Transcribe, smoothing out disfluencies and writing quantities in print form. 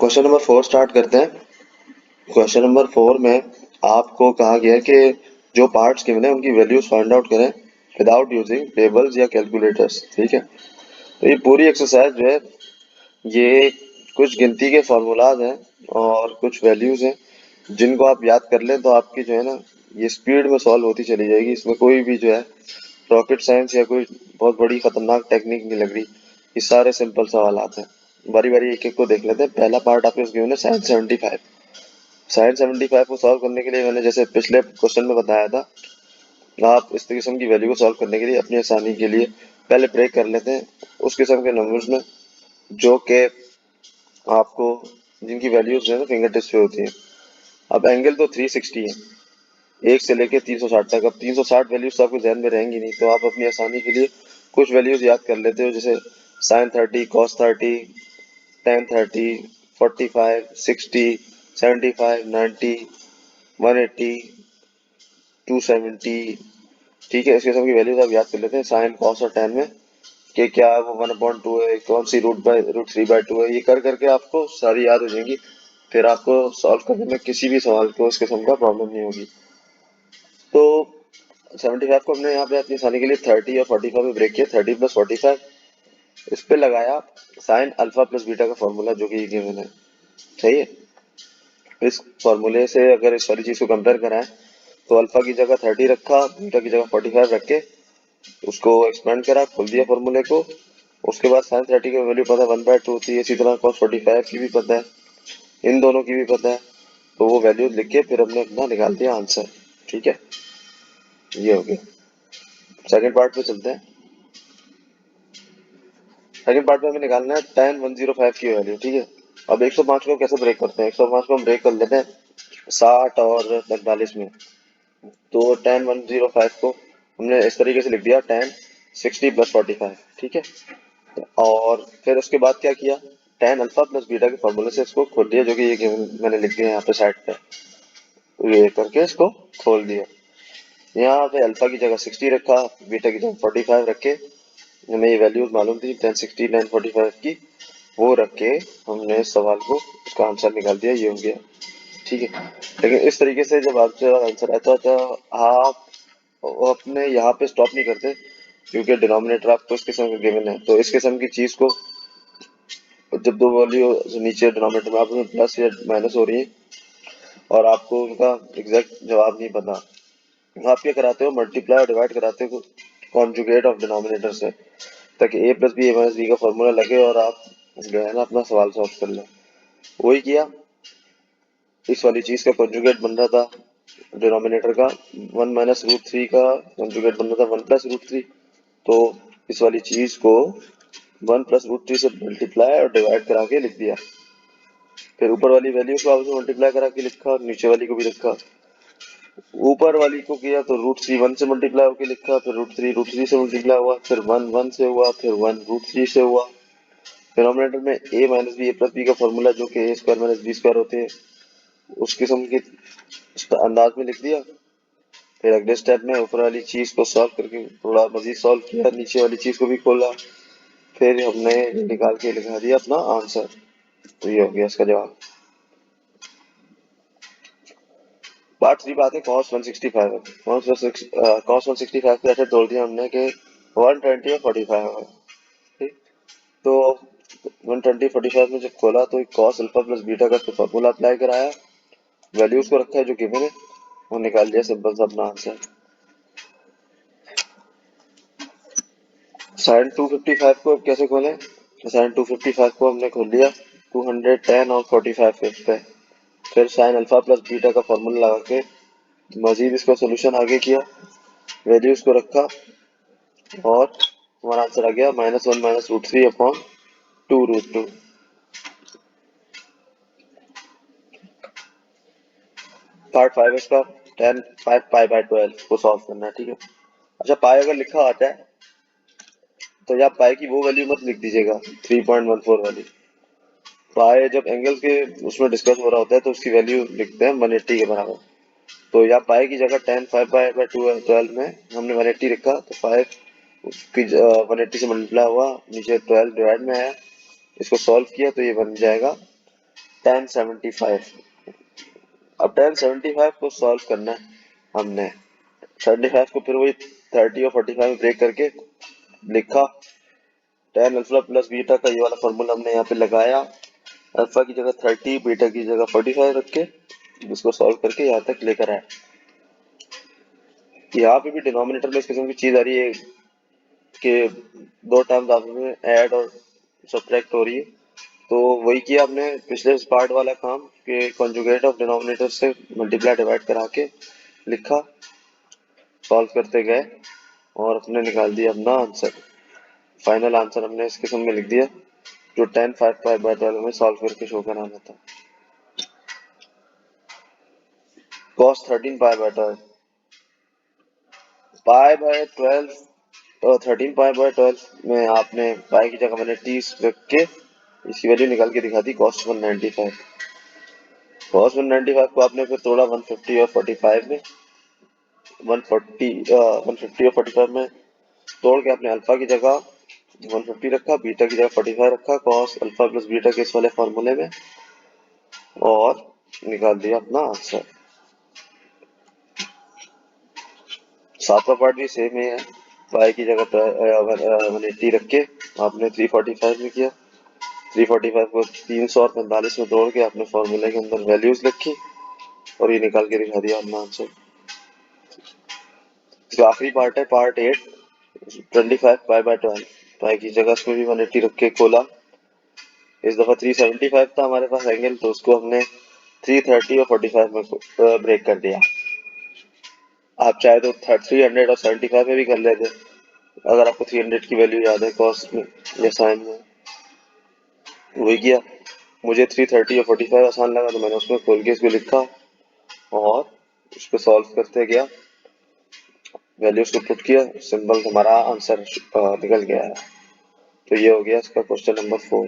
Question number 4 start करते हैं। Question number 4 में आपको कहा गया है कि जो पार्ट्स गिवन है उनकी वैल्यूज फाइंड आउट करें विदाउट यूजिंग टेबल्स या कैलकुलेटर्स। ठीक है, तो ये पूरी एक्सरसाइज जो है ये कुछ गिनती के फॉर्मूलाज हैं और कुछ वैल्यूज हैं जिनको आप याद कर लें तो आपकी जो है ना ये स्पीड में सॉल्व होती चली जाएगी। इसमें कोई भी जो है रॉकेट साइंस या कोई बहुत बड़ी खतरनाक टेक्निक नहीं लग रही। ये सारे सिंपल सवाल आते हैं। बारी बारी एक एक को देख लेते हैं। पहला पार्ट आपके गिवन है साइन 75। साइन 75 को सॉल्व करने के लिए मैंने जैसे पिछले क्वेश्चन में बताया था, आप इस किस्म की वैल्यू को सॉल्व करने के लिए अपनी आसानी के लिए पहले ब्रेक कर लेते हैं उस किस्म के नंबर्स में जो कि आपको जिनकी वैल्यूज जो है ना फिंगर टिप्स पे होती है। अब एंगल तो 360 है, 1 से लेके 360 तक। अब 360 वैल्यूज तो आपके जहन में रहेंगी नहीं, तो आप अपनी आसानी के लिए कुछ वैल्यूज याद कर लेते हो, जैसे साइन 30, कॉस 30, टेन 30, 45, 60, 75, 90, 180, 270। ठीक है, इस किस्म की वैल्यूज आप याद कर लेते हैं साइन कॉस और टेन में कि क्या वो 1/2 है, कौन सी √3/2 है। ये कर करके आपको सारी याद हो जाएंगी, फिर आपको सॉल्व करने में किसी भी सवाल को इस किस्म का प्रॉब्लम नहीं होगी। तो 75 को हमने यहाँ पे अपनी आसानी के लिए 30 और 45 में ब्रेक किया। 30 + 45 इस पे लगाया साइन अल्फा प्लस बीटा का फॉर्मूला जो कि गिवन है। सही है, इस फॉर्मूले से अगर इस वाली चीज को कंपेयर कराएं तो अल्फा की जगह 30 रखा, बीटा की जगह 45 रख के उसको एक्सपेंड करा, खोल दिया फॉर्मूले को। उसके बाद साइन 30 की वैल्यू पता है 1/2 होती है, इसी तरह cos 45 की भी पता है, इन दोनों की भी पता है। तो वो वैल्यू लिख के फिर हमने अपना निकाल दिया आंसर। ठीक है, ये हो गया। सेकंड पार्ट पे चलते हैं। सेकंड पार्ट में हमें निकालना है tan 105 की वैल्यू। ठीक है, अब 105 को कैसे ब्रेक करते हैं? 105 को हम ब्रेक कर लेते हैं 60 और 45 में। तो tan 105 को हमने इस तरीके से लिख दिया tan 60 + 45। ठीक है, और फिर उसके बाद क्या किया, tan अल्फा प्लस बीटा के फॉर्मूले से इसको खोल दिया, जो कि ये मैंने लिख दिया यहाँ पे साइड पे। ये करके इसको खोल दिया। यहाँ पे अल्फा की जगह 60 रखा, बीटा की जगह 45 रख के, हमें ये वैल्यूज मालूम थी tan 60 tan 45 की, वो रख के हमने इस सवाल को इसका आंसर निकाल दिया। ये हो गया। ठीक है, लेकिन इस तरीके से जब आपसे आंसर आता तो आप अपने यहाँ पे स्टॉप नहीं करते, क्योंकि डिनोमिनेटर आपको इस किस्म का गिवन है। तो इस किस्म की चीज को जब दो वैल्यू नीचे डिनोमिनेटर में आपस में प्लस या माइनस हो रही है और आपको उनका एग्जैक्ट जवाब नहीं पता, आप क्या कराते हो, मल्टीप्लाई और डिवाइड कराते हो कॉन्जुगेट ऑफ डिनोमिनेटर से, ताकि a + b a - b का फॉर्मूला लगे और आप जो है ना अपना सवाल सॉल्व कर लें। वही किया, इस वाली चीज का कॉन्जुगेट बन रहा था डिनोमिनेटर का 1 - √3 का कॉन्जुगेट बन रहा था 1 + √3। तो इस वाली चीज को 1 + √3 से मल्टीप्लाई और डिवाइड करा के लिख दिया। फिर ऊपर वाली वैल्यू को आपसे मल्टीप्लाई करा के लिखा और नीचे वाली को भी लिखा। ऊपर वाली को किया तो √3 1 से मल्टीप्लाई होकर लिखा, फिर √3 √3 से मल्टीप्लाई हुआ, फिर 1 1 से हुआ, फिर 1 √3 से हुआ। डिनोमिनेटर में a - b a + b का फॉर्मूला जो कि a² - b² होते हैं उस किस्म के अंदाज में लिख दिया। फिर अगले स्टेप में ऊपर वाली चीज को सॉल्व करके थोड़ा मजीद सॉल्व किया, नीचे वाली चीज को भी खोला, फिर हमने निकाल के लिखा दिया अपना आंसर। तो ये हो गया इसका जवाब। पार्ट 3 बात है cos 165 है। cos 165 को ऐसे तोड़ दिया हमने कि 120 और 45 है। ठीक, तो 120 45 में जब खोला तो cos अल्फा प्लस बीटा का फॉर्मूला अप्लाई कराया, वैल्यूज को रखा है जो गिवन है, वो निकाल दिया सिंपल सा अपना आंसर। साइन 255 को अब कैसे खोलें? साइन 255 को हमने खोल लिया 210 और 45 पे, फिर साइन अल्फा प्लस बीटा का फॉर्मूला लगा के मजीद इसका सोल्यूशन आगे किया, वैल्यूज को रखा और हमारा आंसर आ गया -1 - √3/2√2। पार्ट 5 इसका tan 5 π/12 को सॉल्व करना है। ठीक है, अच्छा पाई अगर लिखा आता है तो यहाँ पाई की वो वैल्यू मत लिख दीजिएगा 3.14 वाली। पाई जब एंगल के उसमें डिस्कस हो रहा होता है तो उसकी वैल्यू लिखते हैं 180 के बराबर। तो यहाँ पाई की जगह tan 5 π/12 में हमने 180 लिखा, तो 5 उसकी 180 से मल्टीप्लाई हुआ, नीचे 12 डिवाइड में आया, इसको सॉल्व किया तो ये बन जाएगा 1075। अब 1075 को सॉल्व करना है हमने। 75 को फिर वही 30 और 45 में ब्रेक करके लिखा। 10 अल्फा प्लस बीटा का ये वाला फॉर्मूला हमने यहाँ पे लगाया। अल्फा की जगह 30, बीटा की जगह 45 रख के इसको सॉल्व करके यहाँ तक लेकर आए। यहाँ पे भी डिनोमिनेटर में इस किस्म की चीज आ रही है कि दो टर्म्स आपस में ऐड और सब्ट्रैक्ट हो रही है। तो वही किया हमने पिछले पार्ट वाला काम कि कॉन्जुगेट ऑफ डिनोमिनेटर से मल्टीप्लाई डिवाइड करा के लिखा, सॉल्व करते गए और अपने निकाल दिया अपना आंसर। फाइनल आंसर हमने इस किस्म में लिख दिया जो 10 5 5 बाय 12 में सॉल्व करके शो कराना था। cos 13 pi by 12, pi by 12 और 13 पाई बाय 12 में आपने पाई की जगह मैंने 30 रख के इसकी वैल्यू निकाल के दिखा दी cos 195। cos 195 को आपने फिर तोड़ा 150 और 45 में। 150 और 45 में तोड़ के आपने अल्फा की जगह 150 रखा, बीटा की जगह 45 रखा cos अल्फा प्लस बीटा के इस वाले फॉर्मूले में और निकाल दिया अपना आंसर। सातवां पार्ट भी सेम ही है। पाई की जगह 180 रख के आपने 345 में किया। 345 को 300 और 45 में तोड़ के आपने फॉर्मूले के अंदर वैल्यूज लिखी और ये निकाल के दिखा दिया अपना आंसर। जो आखिरी पार्ट है पार्ट 8, 25 पाई बाय 12। पाई की जगह इसमें भी 180 रख के खोला। इस दफा 375 था हमारे पास एंगल, तो उसको हमने 330 और 45 में ब्रेक कर दिया। आप चाहे तो 300 और 75 में भी कर लेते अगर आपको 300 की वैल्यू याद है कॉस्ट में या साइन में। वही किया, मुझे 330 और 45 आसान लगा तो मैंने उसमें खोल के इसको लिखा और उसको सॉल्व करते गया, वैल्यूज को पुट किया, सिंबल हमारा आंसर निकल गया है। तो ये हो गया इसका क्वेश्चन नंबर 4।